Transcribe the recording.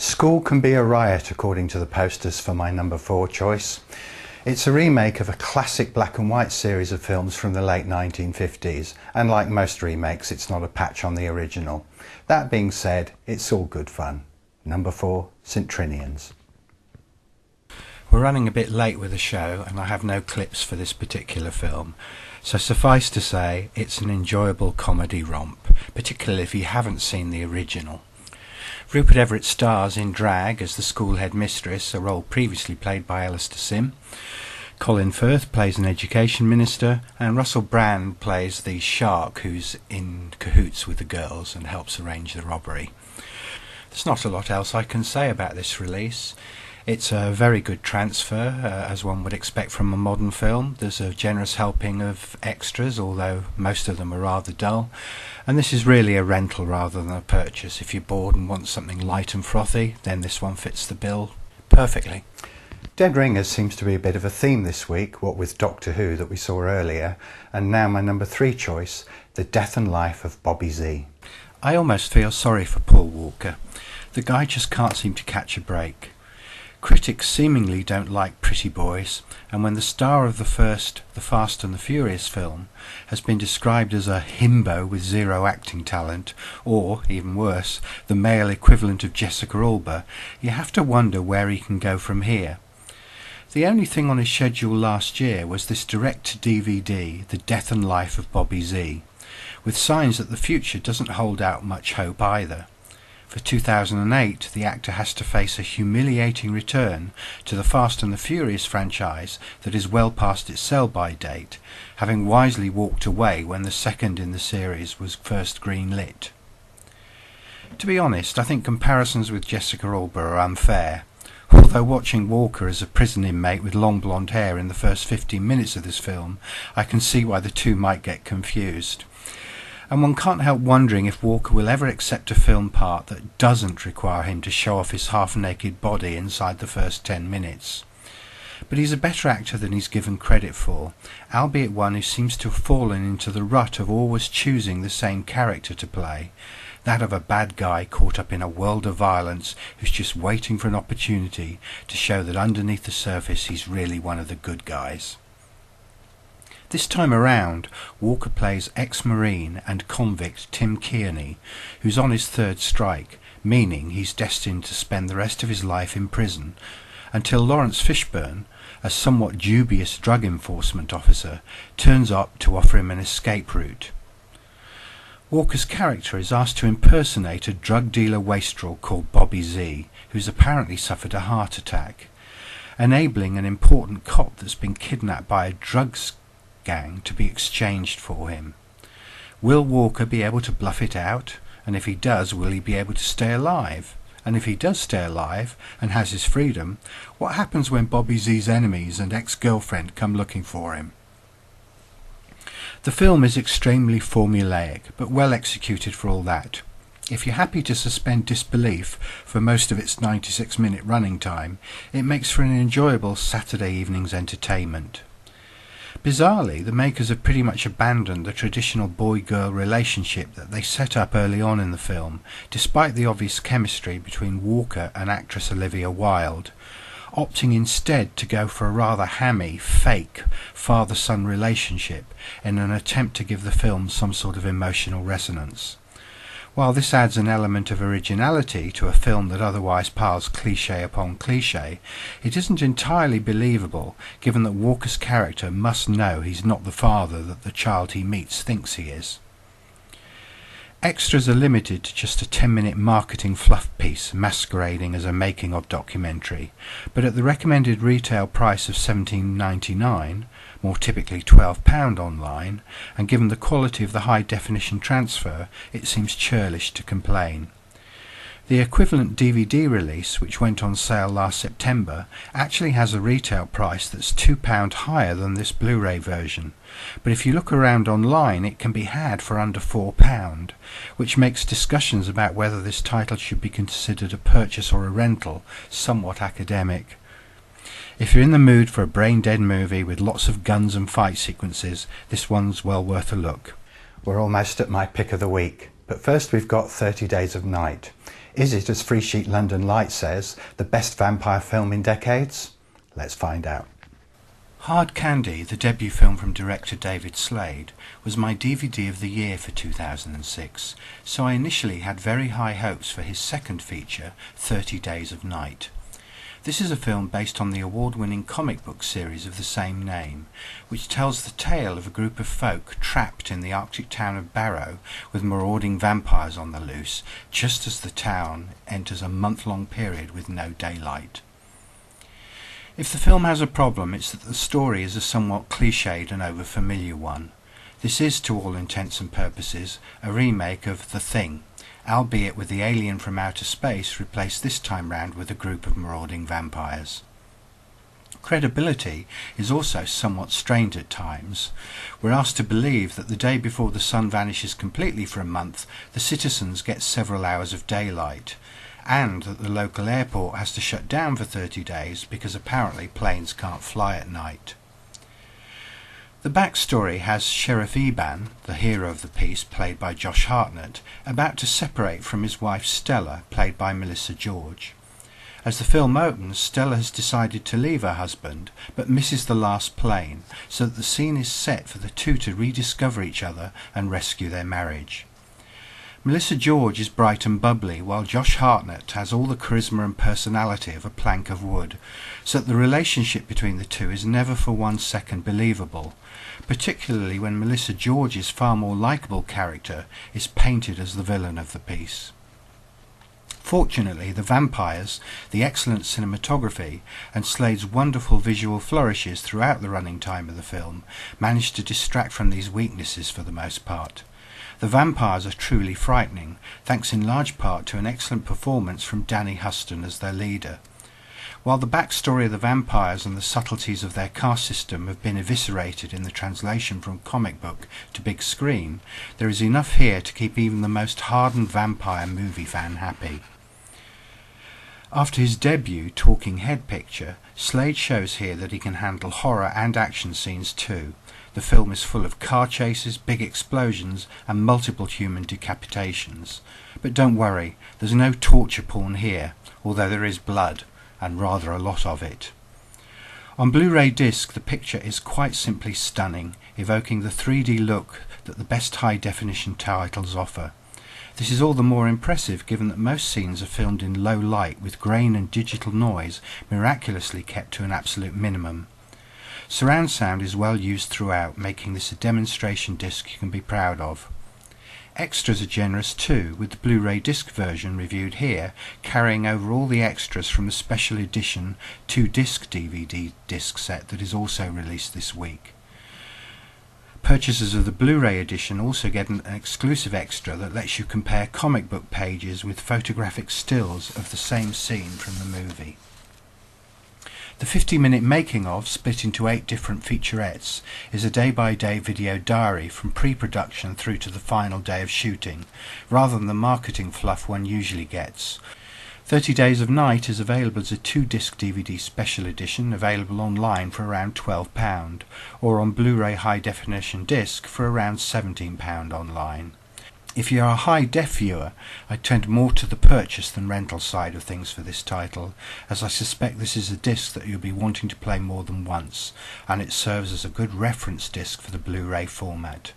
School can be a riot according to the posters for my number 4 choice. It's a remake of a classic black and white series of films from the late 1950s, and like most remakes, it's not a patch on the original. That being said, it's all good fun. Number 4, St Trinian's. We're running a bit late with the show and I have no clips for this particular film, so suffice to say it's an enjoyable comedy romp, particularly if you haven't seen the original. Rupert Everett stars in drag as the school headmistress, a role previously played by Alistair Sim. Colin Firth plays an education minister, and Russell Brand plays the shark who's in cahoots with the girls and helps arrange the robbery. There's not a lot else I can say about this release. It's a very good transfer, as one would expect from a modern film. There's a generous helping of extras, although most of them are rather dull. And this is really a rental rather than a purchase. If you're bored and want something light and frothy, then this one fits the bill perfectly. Dead Ringers seems to be a bit of a theme this week, what with Doctor Who that we saw earlier, and now my number 3 choice, The Death and Life of Bobby Z. I almost feel sorry for Paul Walker. The guy just can't seem to catch a break. Critics seemingly don't like pretty boys, and when the star of the first The Fast and the Furious film has been described as a himbo with zero acting talent, or, even worse, the male equivalent of Jessica Alba, you have to wonder where he can go from here. The only thing on his schedule last year was this direct-to-DVD, The Death and Life of Bobby Z, with signs that the future doesn't hold out much hope either. For 2008, the actor has to face a humiliating return to the Fast and the Furious franchise that is well past its sell-by date, having wisely walked away when the second in the series was first green-lit. To be honest, I think comparisons with Jessica Alba are unfair. Although watching Walker as a prison inmate with long blonde hair in the first 15 minutes of this film, I can see why the two might get confused. And one can't help wondering if Walker will ever accept a film part that doesn't require him to show off his half-naked body inside the first 10 minutes. But he's a better actor than he's given credit for, albeit one who seems to have fallen into the rut of always choosing the same character to play, that of a bad guy caught up in a world of violence who's just waiting for an opportunity to show that underneath the surface he's really one of the good guys. This time around, Walker plays ex-Marine and convict Tim Kearney, who's on his third strike, meaning he's destined to spend the rest of his life in prison, until Lawrence Fishburne, a somewhat dubious drug enforcement officer, turns up to offer him an escape route. Walker's character is asked to impersonate a drug dealer wastrel called Bobby Z, who's apparently suffered a heart attack, enabling an important cop that's been kidnapped by a drugs gang to be exchanged for him. Will Walker be able to bluff it out? And if he does, will he be able to stay alive? And if he does stay alive and has his freedom, what happens when Bobby Z's enemies and ex-girlfriend come looking for him? The film is extremely formulaic, but well executed for all that. If you're happy to suspend disbelief for most of its 96-minute running time, it makes for an enjoyable Saturday evening's entertainment. Bizarrely, the makers have pretty much abandoned the traditional boy-girl relationship that they set up early on in the film, despite the obvious chemistry between Walker and actress Olivia Wilde, opting instead to go for a rather hammy, fake father-son relationship in an attempt to give the film some sort of emotional resonance. While this adds an element of originality to a film that otherwise piles cliché upon cliché, it isn't entirely believable given that Walker's character must know he's not the father that the child he meets thinks he is. Extras are limited to just a 10-minute marketing fluff piece masquerading as a making-of documentary, but at the recommended retail price of $17.99, more typically £12 online, and given the quality of the high-definition transfer, it seems churlish to complain. The equivalent DVD release, which went on sale last September, actually has a retail price that's £2 higher than this Blu-ray version, but if you look around online it can be had for under £4, which makes discussions about whether this title should be considered a purchase or a rental somewhat academic. If you're in the mood for a brain-dead movie with lots of guns and fight sequences, this one's well worth a look. We're almost at my pick of the week, but first we've got 30 Days of Night. Is it, as Free Sheet London Light says, the best vampire film in decades? Let's find out. Hard Candy, the debut film from director David Slade, was my DVD of the year for 2006, so I initially had very high hopes for his second feature, 30 Days of Night. This is a film based on the award-winning comic book series of the same name, which tells the tale of a group of folk trapped in the Arctic town of Barrow with marauding vampires on the loose, just as the town enters a month-long period with no daylight. If the film has a problem, it's that the story is a somewhat cliched and over-familiar one. This is, to all intents and purposes, a remake of The Thing, albeit with the alien from outer space replaced this time round with a group of marauding vampires. Credibility is also somewhat strained at times. We're asked to believe that the day before the sun vanishes completely for a month, the citizens get several hours of daylight, and that the local airport has to shut down for 30 days because apparently planes can't fly at night. The backstory has Sheriff Eban, the hero of the piece, played by Josh Hartnett, about to separate from his wife Stella, played by Melissa George. As the film opens, Stella has decided to leave her husband, but misses the last plane, so that the scene is set for the two to rediscover each other and rescue their marriage. Melissa George is bright and bubbly, while Josh Hartnett has all the charisma and personality of a plank of wood, so that the relationship between the two is never for 1 second believable, particularly when Melissa George's far more likeable character is painted as the villain of the piece. Fortunately, the vampires, the excellent cinematography, and Slade's wonderful visual flourishes throughout the running time of the film manage to distract from these weaknesses for the most part. The vampires are truly frightening, thanks in large part to an excellent performance from Danny Huston as their leader. While the backstory of the vampires and the subtleties of their caste system have been eviscerated in the translation from comic book to big screen, there is enough here to keep even the most hardened vampire movie fan happy. After his debut Talking Head picture, Slade shows here that he can handle horror and action scenes too. The film is full of car chases, big explosions and multiple human decapitations. But don't worry, there's no torture porn here, although there is blood, and rather a lot of it. On Blu-ray disc, the picture is quite simply stunning, evoking the 3D look that the best high-definition titles offer. This is all the more impressive given that most scenes are filmed in low light with grain and digital noise miraculously kept to an absolute minimum. Surround sound is well used throughout, making this a demonstration disc you can be proud of. Extras are generous too, with the Blu-ray disc version reviewed here carrying over all the extras from the special edition 2-disc DVD disc set that is also released this week. Purchasers of the Blu-ray edition also get an exclusive extra that lets you compare comic book pages with photographic stills of the same scene from the movie. The 50-minute making of, split into 8 different featurettes, is a day-by-day video diary from pre-production through to the final day of shooting, rather than the marketing fluff one usually gets. 30 Days of Night is available as a 2-disc DVD special edition, available online for around £12, or on Blu-ray high-definition disc for around £17 online. If you are a high-def viewer, I tend more to the purchase than rental side of things for this title, as I suspect this is a disc that you'll be wanting to play more than once, and it serves as a good reference disc for the Blu-ray format.